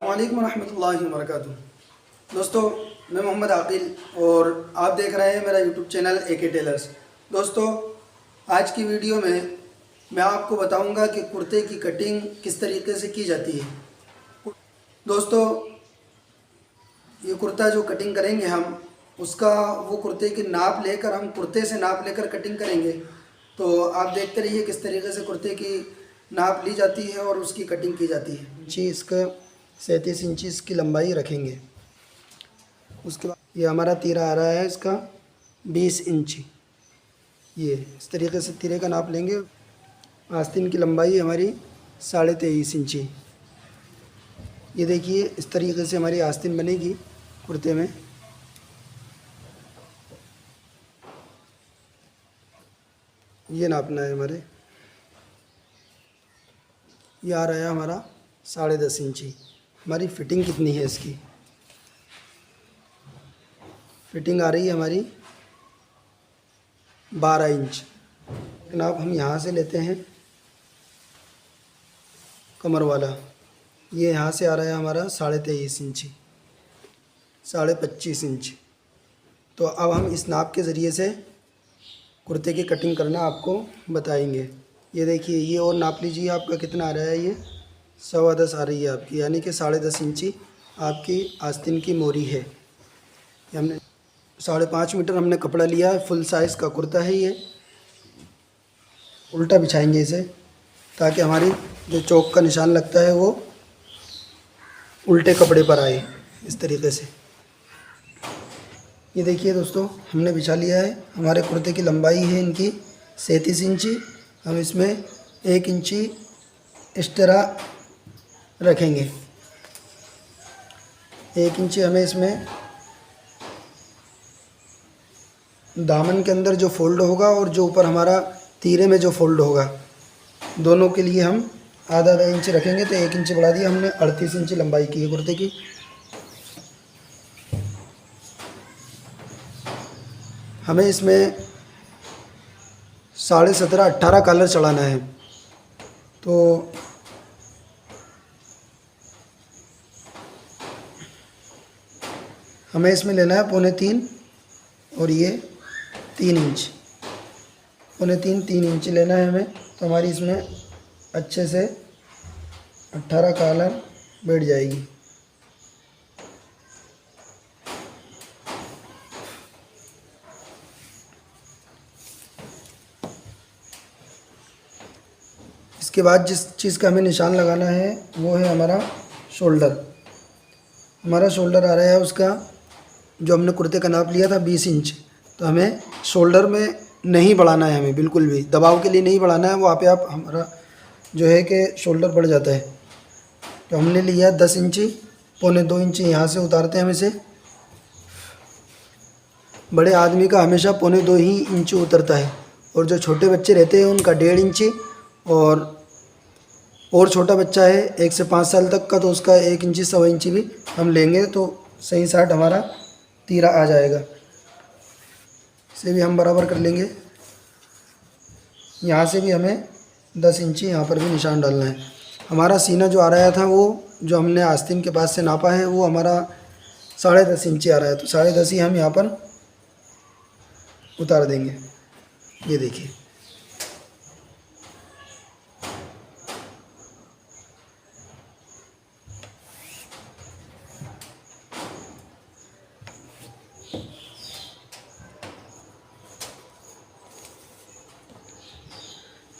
वालेकुम रहमतुल्लाहि व बरकातुहू। दोस्तों, मैं मोहम्मद आकिल और आप देख रहे हैं मेरा यूट्यूब चैनल AK टेलर्स। दोस्तों, आज की वीडियो में मैं आपको बताऊंगा कि कुर्ते की कटिंग किस तरीके से की जाती है। दोस्तों, ये कुर्ता जो कटिंग करेंगे हम उसका वो कुर्ते की नाप लेकर हम कुर्ते से नाप लेकर कटिंग करेंगे। तो आप देखते रहिए किस तरीके से कुर्ते की नाप ली जाती है और उसकी कटिंग की जाती है। जी, इसका 37 इंची इसकी लंबाई रखेंगे। उसके बाद ये हमारा तीरा आ रहा है इसका 20 इंची। ये इस तरीके से तीरे का नाप लेंगे। आस्तीन की लंबाई हमारी 23.5 इंची। ये देखिए इस तरीके से हमारी आस्तीन बनेगी कुर्ते में। ये नापना है हमारे। ये आ रहा है हमारा 10.5 इंची। हमारी फ़िटिंग कितनी है इसकी? फ़िटिंग आ रही है हमारी 12 इंच। नाप हम यहाँ से लेते हैं कमर वाला। ये यहाँ से आ रहा है हमारा 23.5 इंची, 25.5 इंच। तो अब हम इस नाप के ज़रिए से कुर्ते की कटिंग करना आपको बताएंगे। ये देखिए, ये और नाप लीजिए आपका कितना आ रहा है। ये 10.25 आ रही है आपकी, यानी कि 10.5 इंची आपकी आस्तीन की मोरी है। ये हमने 5.5 मीटर हमने कपड़ा लिया है। फुल साइज़ का कुर्ता है ये। उल्टा बिछाएंगे इसे ताकि हमारी जो चौक का निशान लगता है वो उल्टे कपड़े पर आए, इस तरीके से। ये देखिए दोस्तों, हमने बिछा लिया है। हमारे कुर्ते की लंबाई है इनकी 37 इंची। हम इसमें 1 इंची एक्स्ट्रा रखेंगे। 1 इंची हमें इसमें दामन के अंदर जो फ़ोल्ड होगा और जो ऊपर हमारा तीरे में जो फ़ोल्ड होगा, दोनों के लिए हम आधा इंच रखेंगे। तो 1 इंच बढ़ा दिया हमने। 38 इंची लंबाई की है कुर्ते की। हमें इसमें 17.5 18 कलर चढ़ाना है। तो हमें इसमें लेना है 3.25 और ये 3 इंच। 3 इंच लेना है हमें। तो हमारी इसमें अच्छे से 18 कलर बैठ जाएगी। इसके बाद जिस चीज़ का हमें निशान लगाना है वो है हमारा शोल्डर। हमारा शोल्डर आ रहा है उसका, जो हमने कुर्ते का नाप लिया था 20 इंच। तो हमें शोल्डर में नहीं बढ़ाना है, हमें बिल्कुल भी दबाव के लिए नहीं बढ़ाना है। वहाँ पे आप हमारा जो है कि शोल्डर बढ़ जाता है। तो हमने लिया 10 इंची। 1.25 इंची यहाँ से उतारते हैं हम इसे। बड़े आदमी का हमेशा 1.25 ही इंची उतरता है, और जो छोटे बच्चे रहते हैं उनका 1.5 इंची। और छोटा बच्चा है 1 से 5 साल तक का, तो उसका 1 इंची 1.25 इंची भी हम लेंगे तो सही साट हमारा तीरा आ जाएगा। इसे भी हम बराबर कर लेंगे। यहाँ से भी हमें 10 इंची यहाँ पर भी निशान डालना है। हमारा सीना जो आ रहा था वो जो हमने आस्तीन के पास से नापा है वो हमारा 10.5 इंची आ रहा है। तो 10.5 ही हम यहाँ पर उतार देंगे। ये देखिए,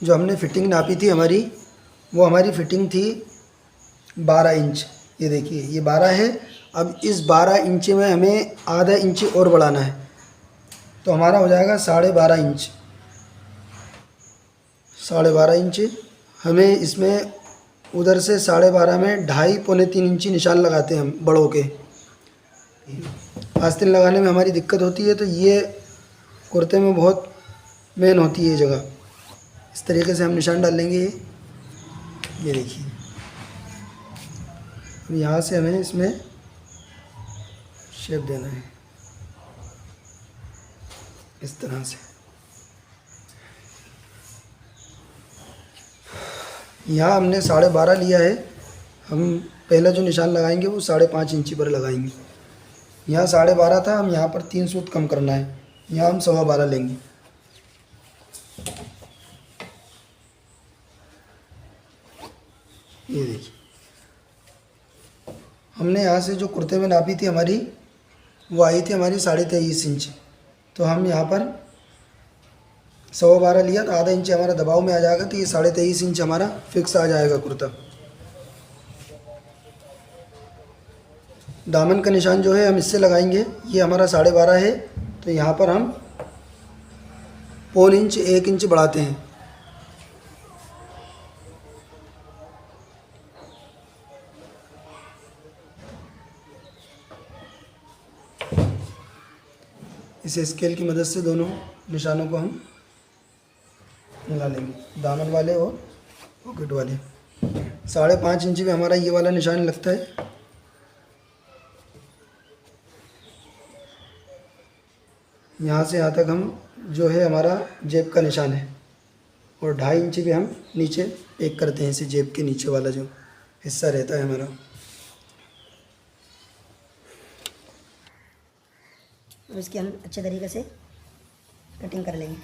जो हमने फ़िटिंग नापी थी हमारी, वो हमारी फ़िटिंग थी 12 इंच। ये देखिए, ये 12 है। अब इस 12 इंच में हमें आधा इंच और बढ़ाना है। तो हमारा हो जाएगा 12.5 इंच। 12.5 इंच हमें इसमें उधर से 12.5 में 2.5 3 इंची निशान लगाते हैं हम बड़ों के। आस्तीन लगाने में हमारी दिक्कत होती है, तो ये कुर्ते में बहुत मेन होती है ये जगह। इस तरीके से हम निशान डाल लेंगे। ये देखिए, अब यहाँ से हमें इसमें शेप देना है इस तरह से। यहाँ हमने 12.5 लिया है। हम पहला जो निशान लगाएंगे वो 5.5 इंची पर लगाएंगे। यहाँ 12.5 था, हम यहाँ पर 3 सूत कम करना है, यहाँ हम 12.25 लेंगे। ये देखिए, हमने यहाँ से जो कुर्ते में नापी थी हमारी, वो आई थी हमारी 23.5 इंच, तो हम यहाँ पर 12.25 लिया, तो आधा इंच हमारा दबाव में आ जाएगा, तो ये 23.5 इंच हमारा फिक्स आ जाएगा कुर्ता। दामन का निशान जो है हम इससे लगाएंगे, ये हमारा 12.5 है, तो यहाँ पर हम 0.25 इंच 1 इंच बढ़ाते हैं। इस स्केल की मदद से दोनों निशानों को हम मिला लेंगे, दामन वाले और पॉकेट वाले। 5.5 इंच में हमारा ये वाला निशान लगता है। यहाँ से यहाँ तक हम जो है हमारा जेब का निशान है, और 2.5 इंच भी हम नीचे पेक करते हैं, इसे जेब के नीचे वाला जो हिस्सा रहता है हमारा। और इसकी हम अच्छे तरीके से कटिंग कर लेंगे।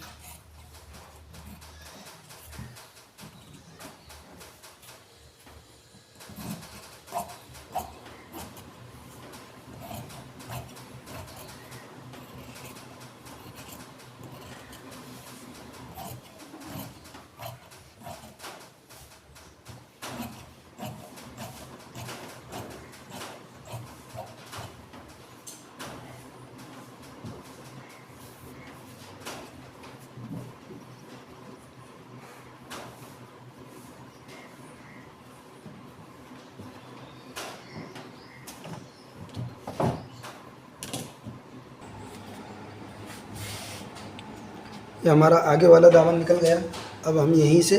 ये हमारा आगे वाला दामन निकल गया। अब हम यहीं से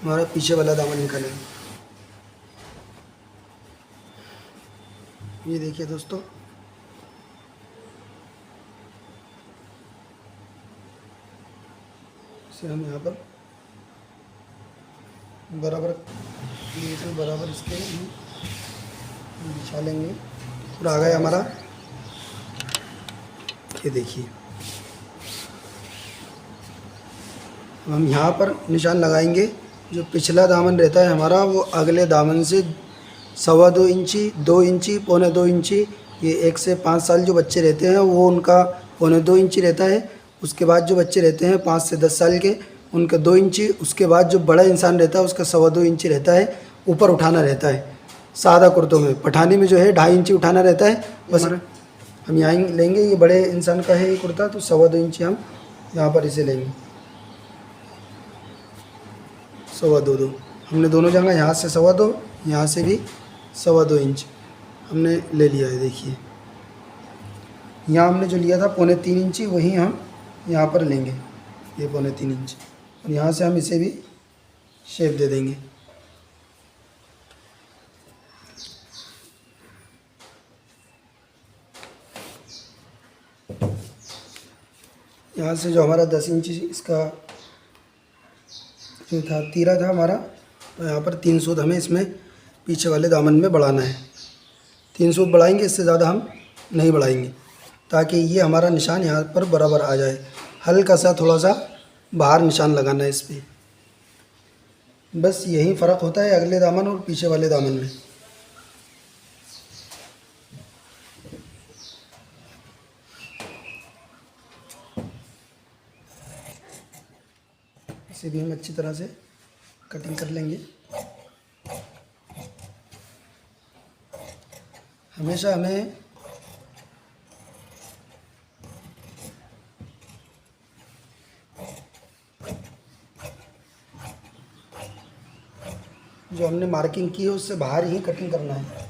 हमारा पीछे वाला दामन निकालेंगे। ये देखिए दोस्तों, इसे हम यहाँ पर बराबर इसके बिछा लेंगे और आ गया हमारा। ये देखिए, हम यहाँ पर निशान लगाएंगे। जो पिछला दामन रहता है हमारा, वो अगले दामन से 2.25 इंची, 2 इंची, 2.25 इंची, ये 1 से 5 साल जो बच्चे रहते हैं वो उनका 2.25 इंची रहता है। उसके बाद जो बच्चे रहते हैं 5 से 10 साल के, उनका 2 इंची। उसके बाद जो बड़ा इंसान रहता है उसका 2.25 इंची रहता है, ऊपर उठाना रहता है। सादा कुर्तों में, पठानी में जो है 2.5 इंची उठाना रहता है बस। हम यहाँ लेंगे, ये बड़े इंसान का है ये कुर्ता, तो 2.25 इंची हम यहाँ पर इसे लेंगे। 2.25 हमने दोनों जगह, यहाँ से 2.25, यहाँ से भी 2.25 इंच हमने ले लिया है। देखिए, यहाँ हमने जो लिया था 3.25 इंची, वही हम यहाँ पर लेंगे, ये 3.25 इंच, और यहाँ से हम इसे भी शेप दे देंगे। यहाँ से जो हमारा 10 इंची इसका जो था, तीरा था हमारा, तो यहाँ पर 3 सूत हमें इसमें पीछे वाले दामन में बढ़ाना है। 3 सूत बढ़ाएंगे, इससे ज़्यादा हम नहीं बढ़ाएंगे, ताकि ये हमारा निशान यहाँ पर बराबर आ जाए। हल्का सा थोड़ा सा बाहर निशान लगाना है इस पर, बस यही फ़र्क होता है अगले दामन और पीछे वाले दामन में। इसे भी हम अच्छी तरह से कटिंग कर लेंगे। हमेशा हमें जो हमने मार्किंग की है उससे बाहर ही कटिंग करना है।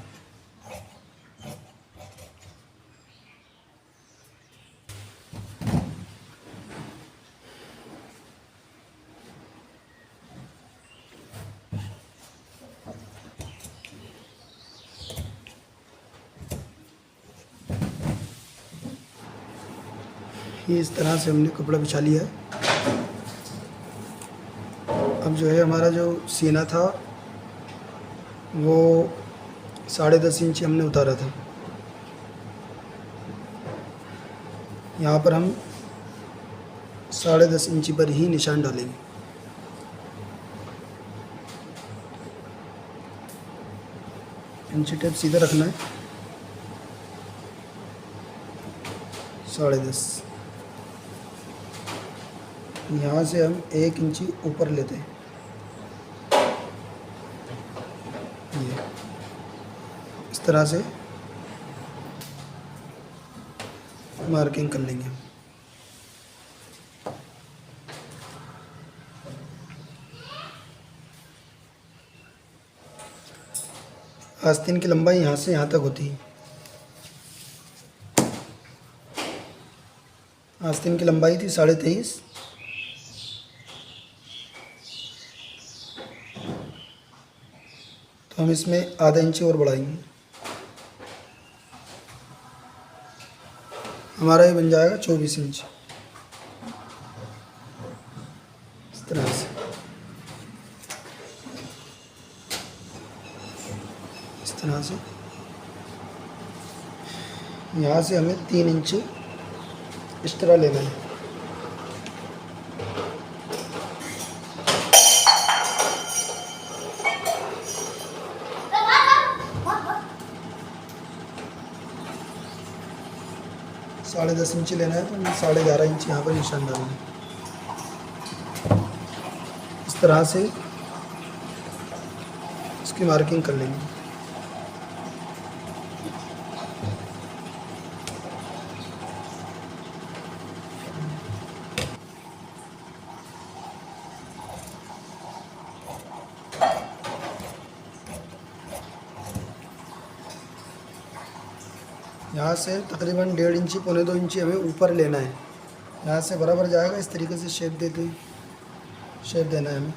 ये इस तरह से हमने कपड़ा बिछा लिया है। अब जो है हमारा जो सीना था वो 10.5 इंच हमने उतारा था। यहाँ पर हम 10.5 इंच पर ही निशान डालेंगे। इंची टेप सीधा रखना है। 10.5। यहाँ से हम 1 इंची ऊपर लेते हैं, ये इस तरह से मार्किंग कर लेंगे। आस्तीन की लंबाई यहाँ से यहाँ तक होती है। आस्तीन की लंबाई थी 23.5। तो हम इसमें आधा इंच और बढ़ाएंगे। हमारा ये बन जाएगा 24 इंच। इस तरह से यहाँ से हमें 3 इंच इस तरह लेना है। साढ़े 10 इंच लेना है, तो 11.5 इंच यहाँ पर निशान डालेंगे। इस तरह से इसकी मार्किंग कर लेंगे। यहाँ से तकरीबन 1.5 इंची, 1.25 इंची हमें ऊपर लेना है। यहाँ से बराबर जाएगा। इस तरीके से शेप देते हैं, शेप देना है हमें।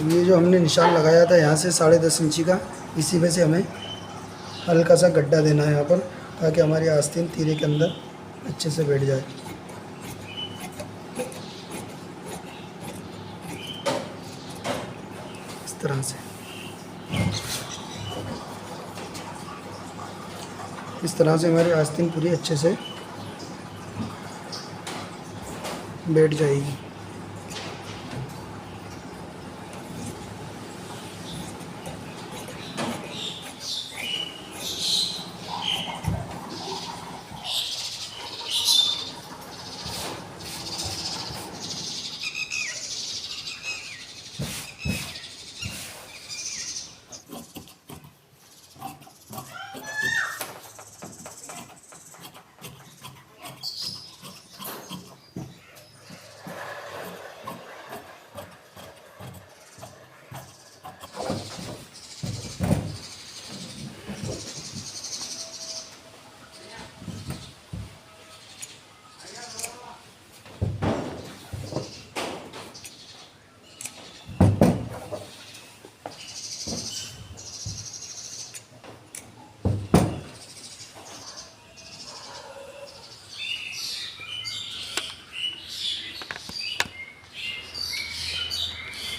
ये जो हमने निशान लगाया था यहाँ से 10.5 इंची का, इसी में से हमें हल्का सा गड्ढा देना है यहाँ पर, ताकि हमारी आस्तीन तीरे के अंदर अच्छे से बैठ जाए। इस तरह से, इस तरह से हमारी आस्तीन पूरी अच्छे से बैठ जाएगी।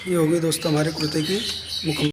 ये हो गई दोस्तों हमारे कुर्ते की मुकम्मल।